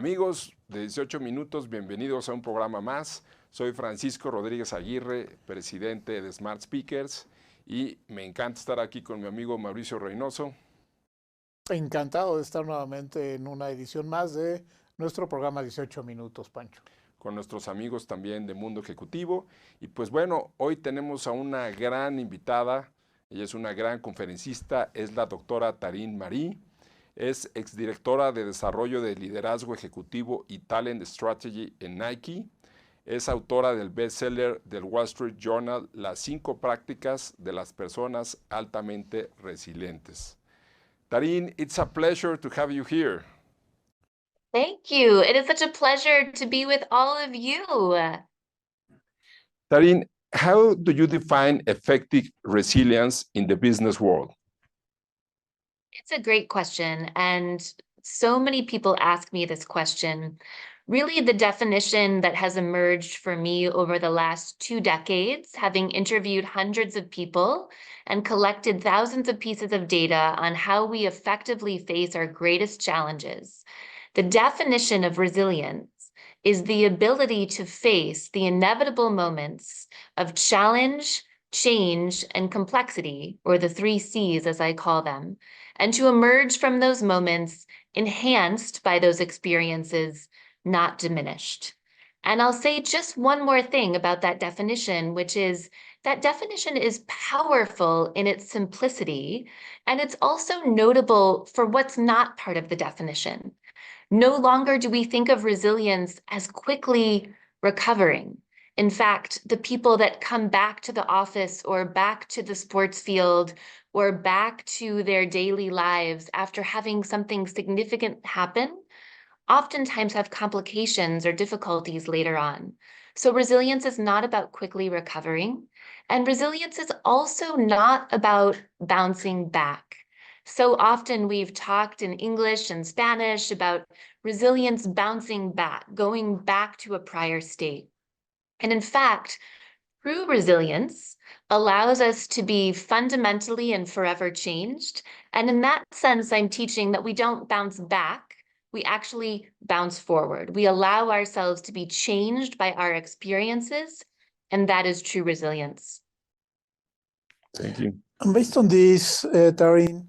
Amigos de 18 minutos, bienvenidos a un programa más. Soy Francisco Rodríguez Aguirre, presidente de Smart Speakers, y me encanta estar aquí con mi amigo Mauricio Reynoso. Encantado de estar nuevamente en una edición más de nuestro programa 18 minutos, Pancho. Con nuestros amigos también de Mundo Ejecutivo. Y pues bueno, hoy tenemos a una gran invitada. Ella es una gran conferencista, es la doctora Taryn Marie. Es exdirectora de Desarrollo de Liderazgo Ejecutivo y Talent Strategy en Nike. Es autora del bestseller del Wall Street Journal, Las 5 prácticas de las personas altamente resilientes. Taryn, it's a pleasure to have you here. Thank you. It is such a pleasure to be with all of you. Taryn, how do you define effective resilience in the business world? It's a great question. And so many people ask me this question. Really, the definition that has emerged for me over the last 2 decades, having interviewed hundreds of people and collected thousands of pieces of data on how we effectively face our greatest challenges. The definition of resilience is the ability to face the inevitable moments of challenge, change, and complexity, or the 3 C's as I call them, and to emerge from those moments enhanced by those experiences, not diminished. And I'll say just one more thing about that definition, which is that definition is powerful in its simplicity, and it's also notable for what's not part of the definition. No longer do we think of resilience as quickly recovering. In fact, the people that come back to the office or back to the sports field or back to their daily lives after having something significant happen oftentimes have complications or difficulties later on. So resilience is not about quickly recovering, and resilience is also not about bouncing back. So often we've talked in English and Spanish about resilience bouncing back, going back to a prior state. And in fact, true resilience allows us to be fundamentally and forever changed. And in that sense, I'm teaching that we don't bounce back, we actually bounce forward. We allow ourselves to be changed by our experiences, and that is true resilience. Thank you. And based on this, Taryn,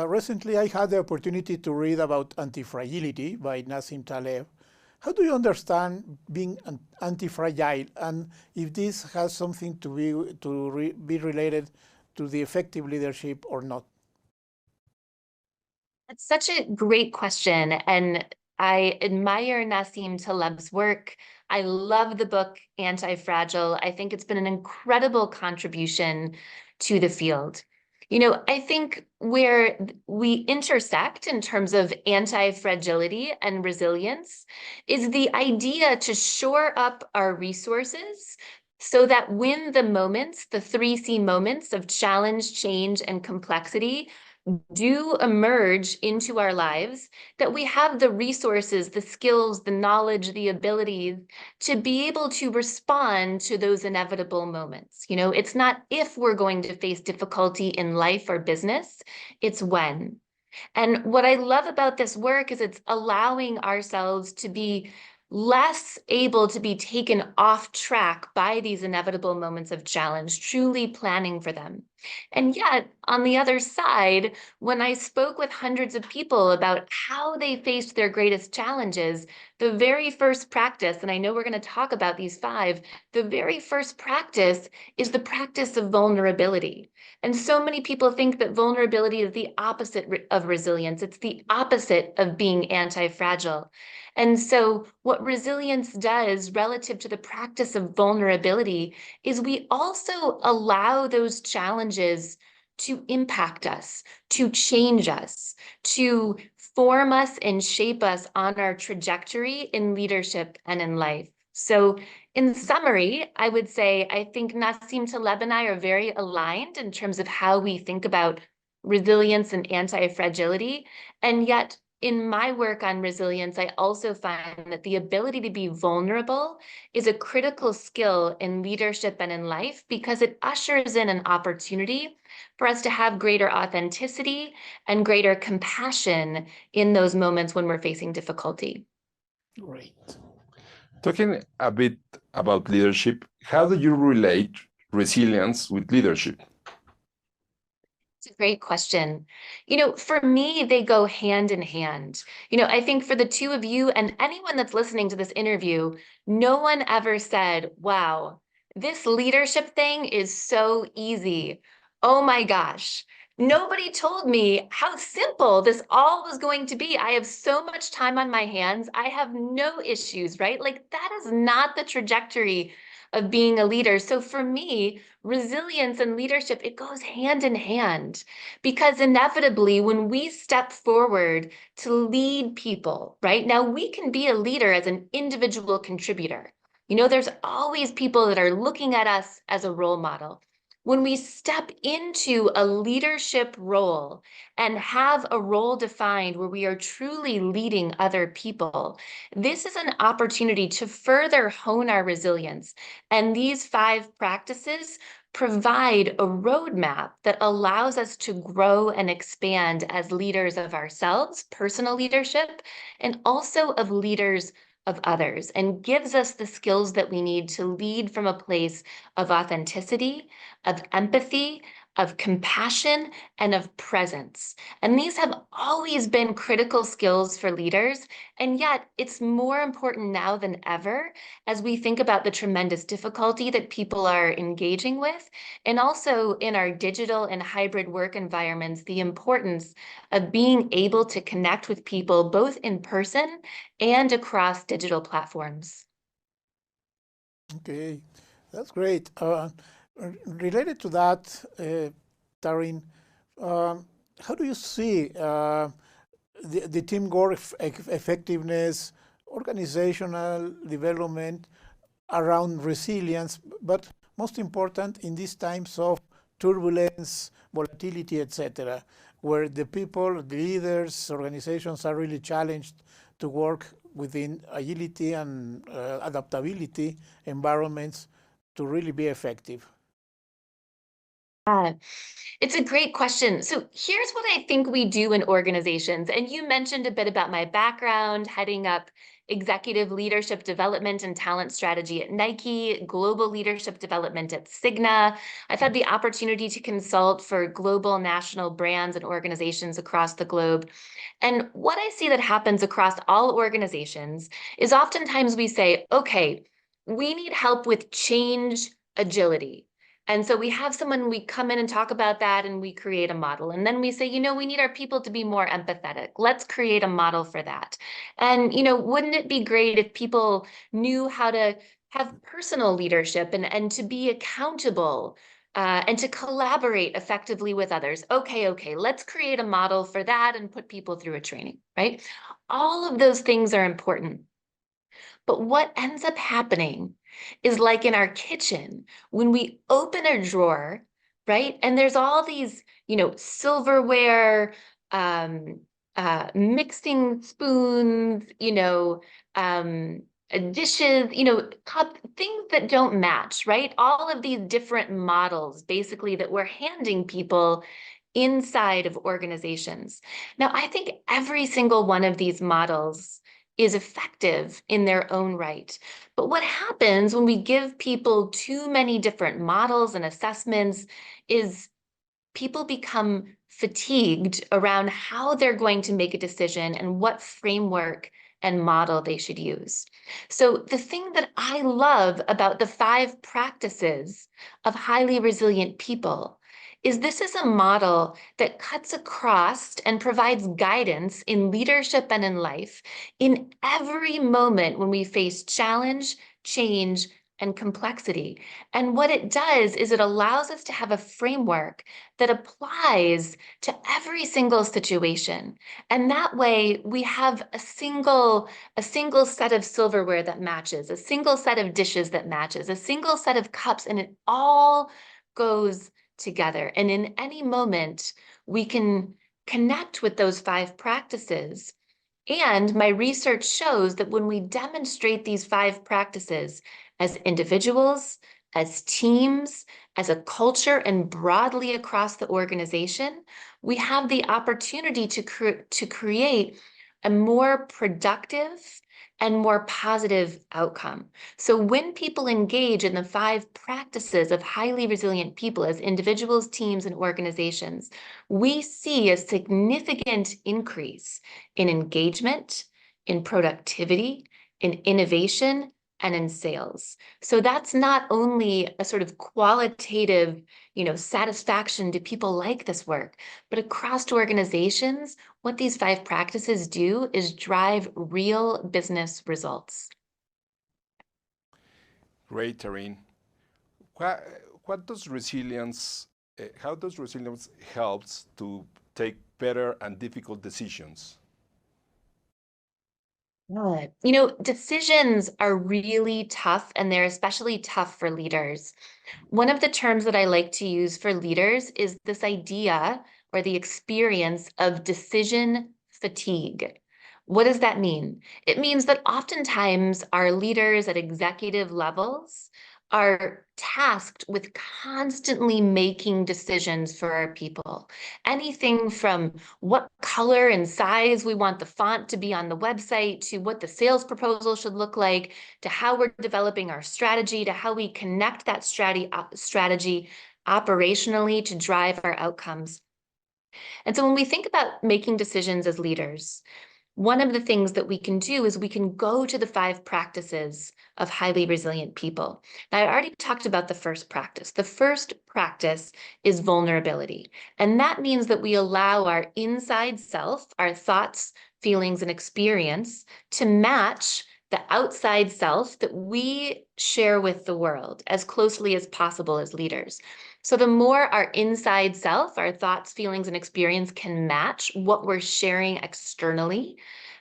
recently I had the opportunity to read about Antifragility by Nassim Taleb. How do you understand being anti-fragile, and if this has something to be related to the effective leadership or not? That's such a great question, and I admire Nassim Taleb's work. I love the book Anti-Fragile. I think it's been an incredible contribution to the field. You know, I think where we intersect in terms of anti-fragility and resilience is the idea to shore up our resources so that when the moments, the 3 C moments of challenge, change, and complexity do emerge into our lives, that we have the resources, the skills, the knowledge, the abilities to be able to respond to those inevitable moments. You know, it's not if we're going to face difficulty in life or business, it's when. And what I love about this work is it's allowing ourselves to be less able to be taken off track by these inevitable moments of challenge, truly planning for them. And yet, on the other side, when I spoke with hundreds of people about how they faced their greatest challenges, the very first practice, and I know we're going to talk about these 5, the very first practice is the practice of vulnerability. And so many people think that vulnerability is the opposite of resilience. It's the opposite of being anti-fragile. And so what resilience does relative to the practice of vulnerability is we also allow those challenges to impact us, to change us, to form us and shape us on our trajectory in leadership and in life. So in summary, I would say I think Nassim Taleb and I are very aligned in terms of how we think about resilience and anti-fragility, and yet in my work on resilience, I also find that the ability to be vulnerable is a critical skill in leadership and in life because it ushers in an opportunity for us to have greater authenticity and greater compassion in those moments when we're facing difficulty. Great. Talking a bit about leadership, how do you relate resilience with leadership? It's a great question. For me, they go hand in hand. I think for the two of you and anyone that's listening to this interview, no one ever said, wow, this leadership thing is so easy. Oh my gosh. Nobody told me how simple this all was going to be. I have so much time on my hands. I have no issues, right? Like that is not the trajectory of being a leader. So for me, resilience and leadership, it goes hand in hand because inevitably when we step forward to lead people, right? Now we can be a leader as an individual contributor. There's always people that are looking at us as a role model. When we step into a leadership role and have a role defined where we are truly leading other people, this is an opportunity to further hone our resilience. And these 5 practices provide a roadmap that allows us to grow and expand as leaders of ourselves, personal leadership, and also of leaders of others, and gives us the skills that we need to lead from a place of authenticity, of empathy, of compassion, and of presence. And these have always been critical skills for leaders, and yet it's more important now than ever as we think about the tremendous difficulty that people are engaging with, and also in our digital and hybrid work environments, the importance of being able to connect with people both in person and across digital platforms. Okay, that's great. Related to that, Taryn, how do you see the teamwork effectiveness, organizational development around resilience, but most important in these times of turbulence, volatility, etc., where the people, the leaders, organizations are really challenged to work within agility and adaptability environments to really be effective? It's a great question. So here's what I think we do in organizations. And you mentioned a bit about my background, heading up executive leadership development and talent strategy at Nike, global leadership development at Cigna. I've had the opportunity to consult for global national brands and organizations across the globe. And what I see that happens across all organizations is oftentimes we say, okay, we need help with change agility. And so we have someone, we come in and talk about that and we create a model. And then we say, we need our people to be more empathetic. Let's create a model for that. And, wouldn't it be great if people knew how to have personal leadership and to be accountable and to collaborate effectively with others? Okay, let's create a model for that and put people through a training, right? All of those things are important. But what ends up happening is like in our kitchen, when we open a drawer, right? And there's all these, silverware, mixing spoons, dishes, cup, things that don't match, right? All of these different models, basically, that we're handing people inside of organizations. Now, I think every single one of these models is effective in their own right. But what happens when we give people too many different models and assessments is people become fatigued around how they're going to make a decision and what framework and model they should use. So the thing that I love about the 5 practices of highly resilient people is this is a model that cuts across and provides guidance in leadership and in life in every moment when we face challenge, change, and complexity. And what it does is it allows us to have a framework that applies to every single situation. And that way we have a single set of silverware that matches, a single set of dishes that matches, a single set of cups, and it all goes together. And in any moment, we can connect with those 5 practices. And my research shows that when we demonstrate these 5 practices as individuals, as teams, as a culture, and broadly across the organization, we have the opportunity to create a more productive and more positive outcome. So when people engage in the 5 practices of highly resilient people as individuals, teams, and organizations, we see a significant increase in engagement, in productivity, in innovation, and in sales. So that's not only a sort of qualitative, satisfaction, do people like this work, but across organizations, what these 5 practices do is drive real business results. Great, Taryn. What, what does resilience, how does resilience helps to take better and difficult decisions? Good. Decisions are really tough, and they're especially tough for leaders. One of the terms that I like to use for leaders is this idea or the experience of decision fatigue. What does that mean? It means that oftentimes our leaders at executive levels are tasked with constantly making decisions for our people. Anything from what color and size we want the font to be on the website, to what the sales proposal should look like, to how we're developing our strategy, to how we connect that strategy operationally to drive our outcomes. And so when we think about making decisions as leaders, one of the things that we can do is we can go to the 5 practices of highly resilient people. Now, I already talked about the first practice. The first practice is vulnerability. And that means that we allow our inside self, our thoughts, feelings, and experience to match the outside self that we share with the world as closely as possible as leaders. So the more our inside self, our thoughts, feelings, and experience can match what we're sharing externally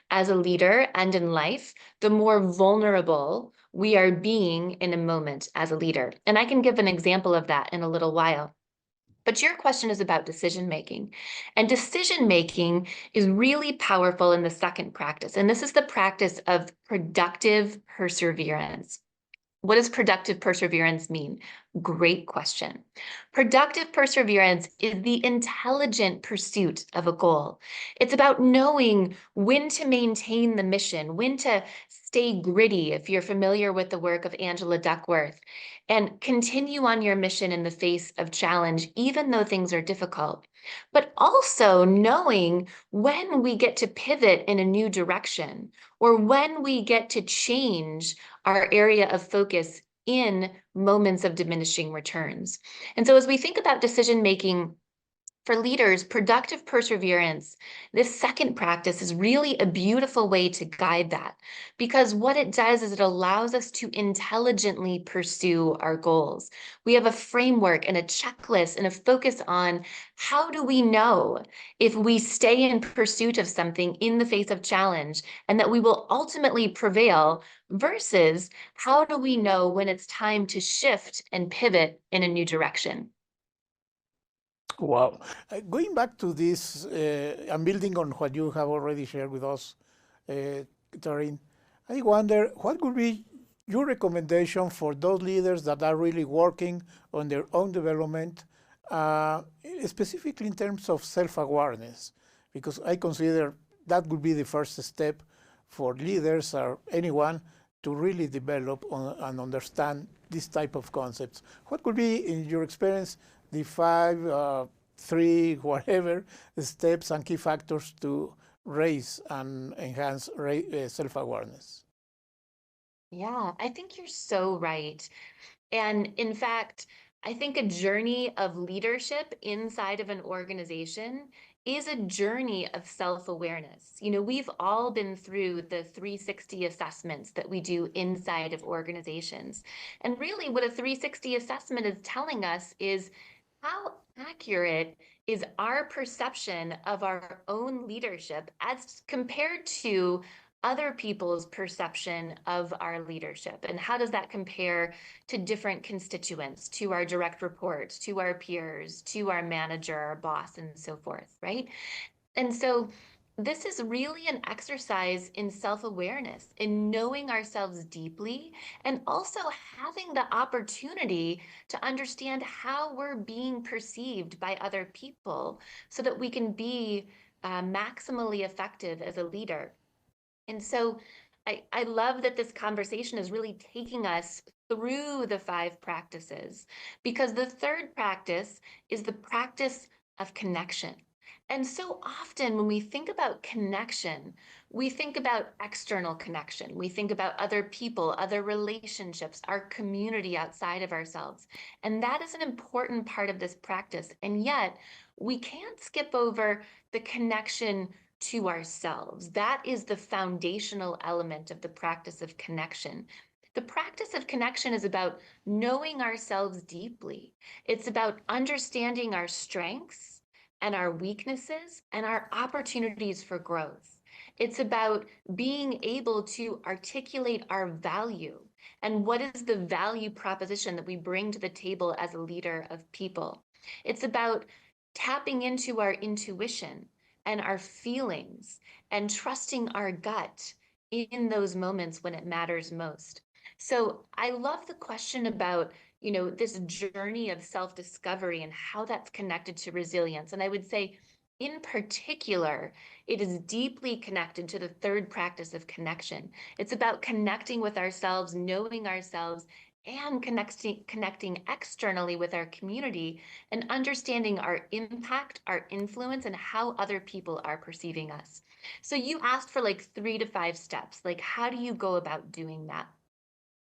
as a leader and in life, the more vulnerable we are being in a moment as a leader. And I can give an example of that in a little while. But your question is about decision-making. And decision-making is really powerful in the second practice. And this is the practice of productive perseverance. What does productive perseverance mean? Great question. Productive perseverance is the intelligent pursuit of a goal. It's about knowing when to maintain the mission, when to stay gritty, if you're familiar with the work of Angela Duckworth, and continue on your mission in the face of challenge, even though things are difficult. But also knowing when we get to pivot in a new direction, or when we get to change our area of focus in moments of diminishing returns. And so as we think about decision-making for leaders, productive perseverance, this second practice is really a beautiful way to guide that, because what it does is it allows us to intelligently pursue our goals. We have a framework and a checklist and a focus on how do we know if we stay in pursuit of something in the face of challenge and that we will ultimately prevail, versus how do we know when it's time to shift and pivot in a new direction. Wow. Going back to this, and building on what you have already shared with us, Taryn, I wonder what would be your recommendation for those leaders that are really working on their own development, specifically in terms of self-awareness, because I consider that would be the first step for leaders or anyone to really develop and understand this type of concepts. What could be, in your experience, the 5, 3, whatever steps and key factors to raise and enhance self-awareness? Yeah, I think you're so right. And in fact, I think a journey of leadership inside of an organization is a journey of self-awareness. We've all been through the 360 assessments that we do inside of organizations. And really what a 360 assessment is telling us is how accurate is our perception of our own leadership as compared to other people's perception of our leadership? And how does that compare to different constituents, to our direct reports, to our peers, to our manager, our boss, and so forth, right? And so this is really an exercise in self-awareness, in knowing ourselves deeply, and also having the opportunity to understand how we're being perceived by other people so that we can be maximally effective as a leader. And so I love that this conversation is really taking us through the 5 practices, because the third practice is the practice of connection. And so often when we think about connection, we think about external connection. We think about other people, other relationships, our community outside of ourselves. And that is an important part of this practice. And yet we can't skip over the connection to ourselves. That is the foundational element of the practice of connection. The practice of connection is about knowing ourselves deeply. It's about understanding our strengths and our weaknesses and our opportunities for growth. It's about being able to articulate our value and what is the value proposition that we bring to the table as a leader of people. It's about tapping into our intuition and our feelings and trusting our gut in those moments when it matters most. So I love the question about, this journey of self-discovery and how that's connected to resilience. And I would say, in particular, it is deeply connected to the third practice of connection. It's about connecting with ourselves, knowing ourselves, and connecting externally with our community and understanding our impact, our influence, and how other people are perceiving us. So you asked for like 3 to 5 steps. Like, how do you go about doing that?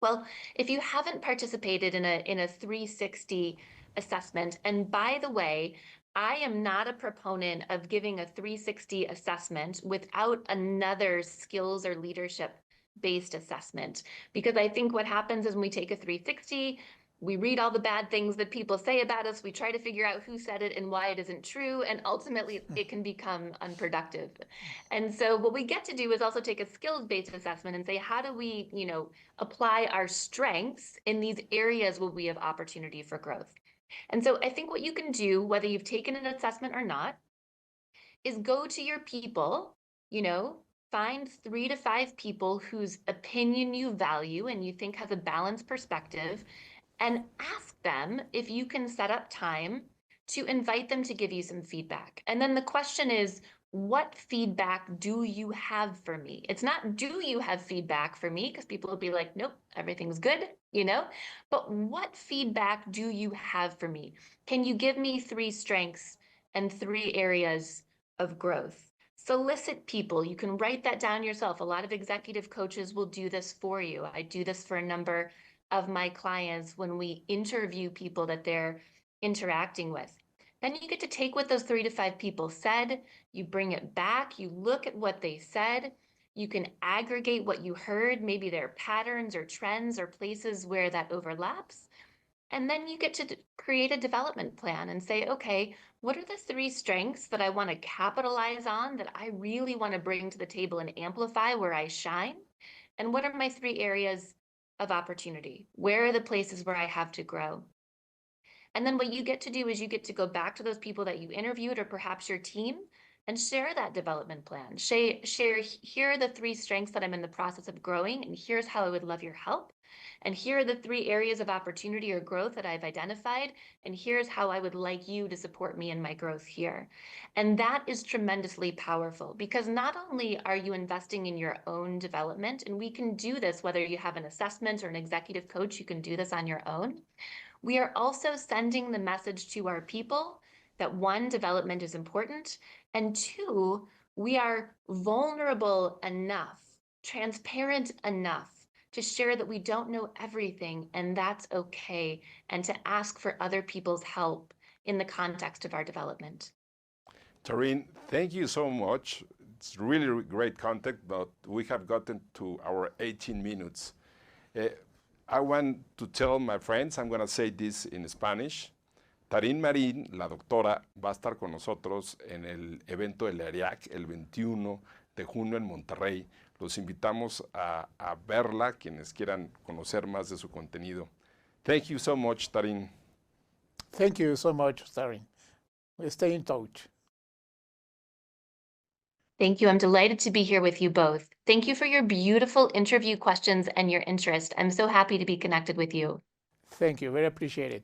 Well, if you haven't participated in a 360 assessment, and by the way, I am not a proponent of giving a 360 assessment without another skills or leadership based assessment, because I think what happens is when we take a 360, we read all the bad things that people say about us, we try to figure out who said it and why it isn't true, and ultimately it can become unproductive. And so what we get to do is also take a skills-based assessment and say, how do we, apply our strengths in these areas where we have opportunity for growth? And so I think what you can do, whether you've taken an assessment or not, is go to your people, find 3 to 5 people whose opinion you value and you think has a balanced perspective, and ask them if you can set up time to invite them to give you some feedback. And then the question is, what feedback do you have for me? It's not, do you have feedback for me? Because people will be like, nope, everything's good, But what feedback do you have for me? Can you give me 3 strengths and 3 areas of growth? Solicit people. You can write that down yourself. A lot of executive coaches will do this for you. I do this for a number of my clients when we interview people that they're interacting with. Then you get to take what those 3 to 5 people said, you bring it back, you look at what they said, you can aggregate what you heard, maybe there are patterns or trends or places where that overlaps. And then you get to create a development plan and say, okay, what are the 3 strengths that I want to capitalize on, that I really want to bring to the table and amplify where I shine? And what are my 3 areas of opportunity? Where are the places where I have to grow? And then what you get to do is you get to go back to those people that you interviewed, or perhaps your team, and share that development plan. Share, here are the 3 strengths that I'm in the process of growing, and here's how I would love your help. And here are the 3 areas of opportunity or growth that I've identified, and here's how I would like you to support me in my growth here. And that is tremendously powerful, because not only are you investing in your own development, and we can do this whether you have an assessment or an executive coach, you can do this on your own. We are also sending the message to our people that 1, development is important, and 2, we are vulnerable enough, transparent enough to share that we don't know everything, and that's okay, and to ask for other people's help in the context of our development. Taryn, thank you so much. It's really great content, but we have gotten to our 18 minutes. I want to tell my friends, I'm going to say this in Spanish. Taryn Marie, la doctora, va a estar con nosotros en el evento del ERIAC el 21 de junio en Monterrey. Los invitamos a verla, quienes quieran conocer más de su contenido. Thank you so much, Taryn. Thank you so much, Taryn. We'll stay in touch. Thank you. I'm delighted to be here with you both. Thank you for your beautiful interview questions and your interest. I'm so happy to be connected with you. Thank you. Very appreciated.